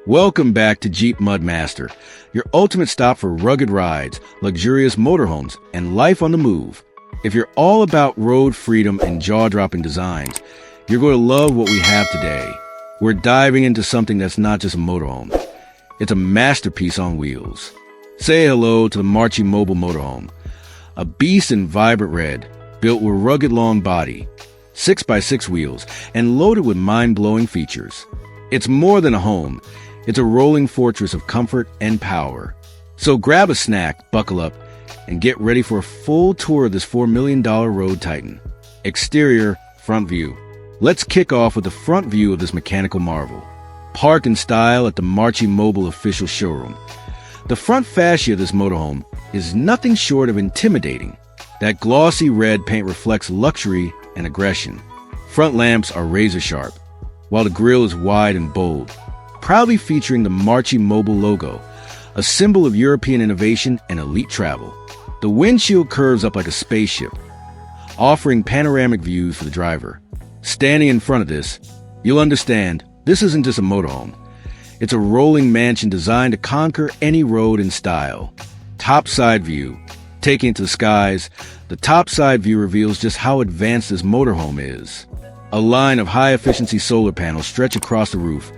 Welcome back to Jeep Mudmaster, your ultimate stop for rugged rides, luxurious motorhomes, and life on the move. If you're all about road freedom and jaw-dropping designs, you're going to love what we have today. We're diving into something that's not just a motorhome. It's a masterpiece on wheels. Say hello to the Marchi Mobile Motorhome, a beast in vibrant red, built with rugged long body, 6x6 wheels, and loaded with mind-blowing features. It's more than a home. It's a rolling fortress of comfort and power. So grab a snack, buckle up, and get ready for a full tour of this $4 million road titan. Exterior, front view. Let's kick off with the front view of this mechanical marvel. Parked in style at the Marchi Mobile official showroom. The front fascia of this motorhome is nothing short of intimidating. That glossy red paint reflects luxury and aggression. Front lamps are razor sharp, while the grille is wide and bold, proudly featuring the Marchi Mobile logo, a symbol of European innovation and elite travel. The windshield curves up like a spaceship, offering panoramic views for the driver. Standing in front of this, you'll understand this isn't just a motorhome. It's a rolling mansion designed to conquer any road in style. Top side view. Taking it to the skies, the top side view reveals just how advanced this motorhome is. A line of high-efficiency solar panels stretch across the roof,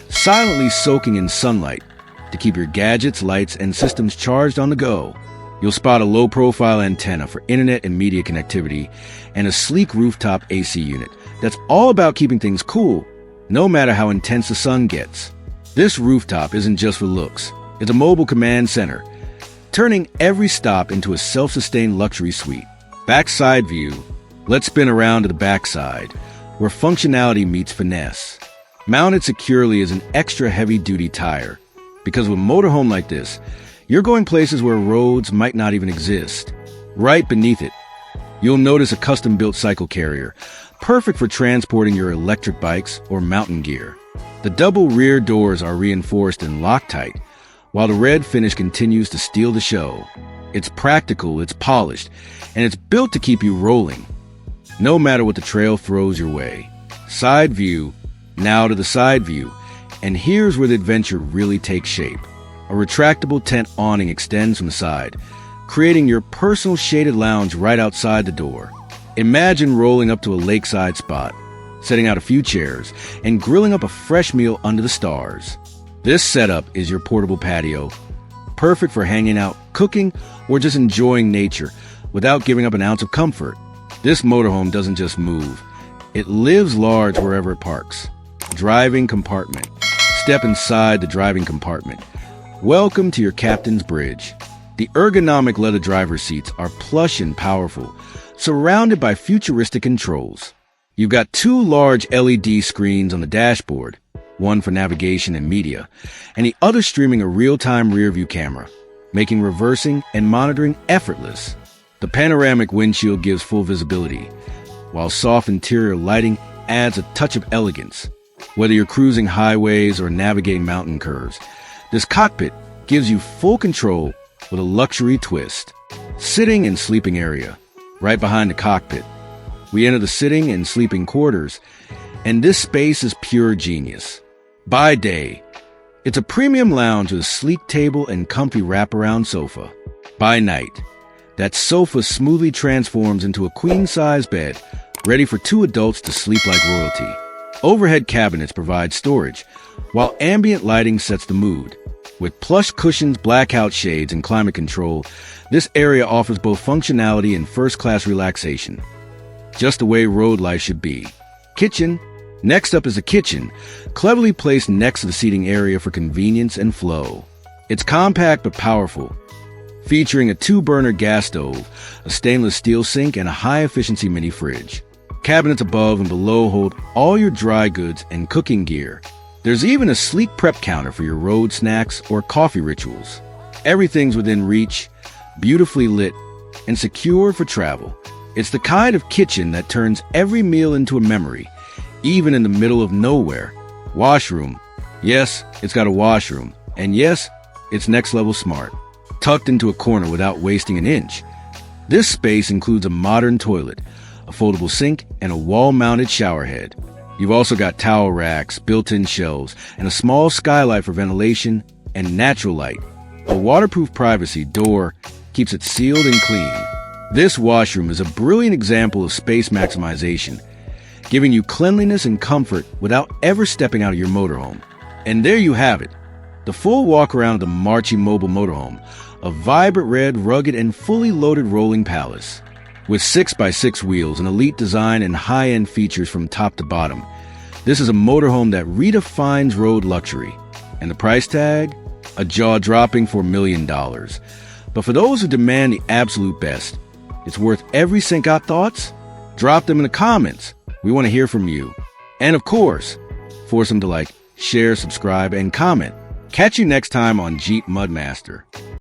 silently soaking in sunlight to keep your gadgets, lights, and systems charged on the go. You'll spot a low-profile antenna for internet and media connectivity and a sleek rooftop AC unit that's all about keeping things cool, no matter how intense the sun gets. This rooftop isn't just for looks. It's a mobile command center, turning every stop into a self-sustained luxury suite. Backside view. Let's spin around to the backside, where functionality meets finesse. Mounted securely is an extra heavy-duty tire, because with a motorhome like this, you're going places where roads might not even exist. Right beneath it, you'll notice a custom-built cycle carrier, perfect for transporting your electric bikes or mountain gear. The double rear doors are reinforced in Loctite, while the red finish continues to steal the show. It's practical, it's polished, and it's built to keep you rolling, no matter what the trail throws your way. Side view. Now to the side view, and here's where the adventure really takes shape. A retractable tent awning extends from the side, creating your personal shaded lounge right outside the door. Imagine rolling up to a lakeside spot, setting out a few chairs, and grilling up a fresh meal under the stars. This setup is your portable patio, perfect for hanging out, cooking, or just enjoying nature without giving up an ounce of comfort. This motorhome doesn't just move, it lives large wherever it parks. Driving compartment. Step inside the driving compartment. Welcome to your captain's bridge. The ergonomic leather driver's seats are plush and powerful, surrounded by futuristic controls. You've got two large LED screens on the dashboard, one for navigation and media, and the other streaming a real-time rear-view camera, making reversing and monitoring effortless. The panoramic windshield gives full visibility, while soft interior lighting adds a touch of elegance. Whether you're cruising highways or navigating mountain curves, this cockpit gives you full control with a luxury twist. Sitting and sleeping area. Right behind the cockpit, we enter the sitting and sleeping quarters, and this space is pure genius. By day, it's a premium lounge with a sleek table and comfy wraparound sofa. By night, that sofa smoothly transforms into a queen-size bed, ready for two adults to sleep like royalty. Overhead cabinets provide storage, while ambient lighting sets the mood. With plush cushions, blackout shades, and climate control, this area offers both functionality and first-class relaxation. Just the way road life should be. Kitchen. Next up is a kitchen, cleverly placed next to the seating area for convenience and flow. It's compact but powerful, featuring a 2-burner gas stove, a stainless steel sink, and a high-efficiency mini fridge. Cabinets above and below hold all your dry goods and cooking gear. There's even a sleek prep counter for your road snacks or coffee rituals. Everything's within reach, beautifully lit, and secure for travel. It's the kind of kitchen that turns every meal into a memory, even in the middle of nowhere. Washroom. Yes, it's got a washroom. And yes, it's next level smart. Tucked into a corner without wasting an inch. This space includes a modern toilet, a foldable sink, and a wall-mounted shower head. You've also got towel racks, built-in shelves, and a small skylight for ventilation and natural light. A waterproof privacy door keeps it sealed and clean. This washroom is a brilliant example of space maximization, giving you cleanliness and comfort without ever stepping out of your motorhome. And there you have it, the full walk around of the Marchi Mobile Motorhome, a vibrant red, rugged, and fully loaded rolling palace. With 6x6 wheels, an elite design, and high-end features from top to bottom, this is a motorhome that redefines road luxury. And the price tag? A jaw-dropping $4 million. But for those who demand the absolute best, it's worth every cent. Got thoughts? Drop them in the comments. We want to hear from you. And of course, force them to like, share, subscribe, and comment. Catch you next time on Jeep Mudmaster.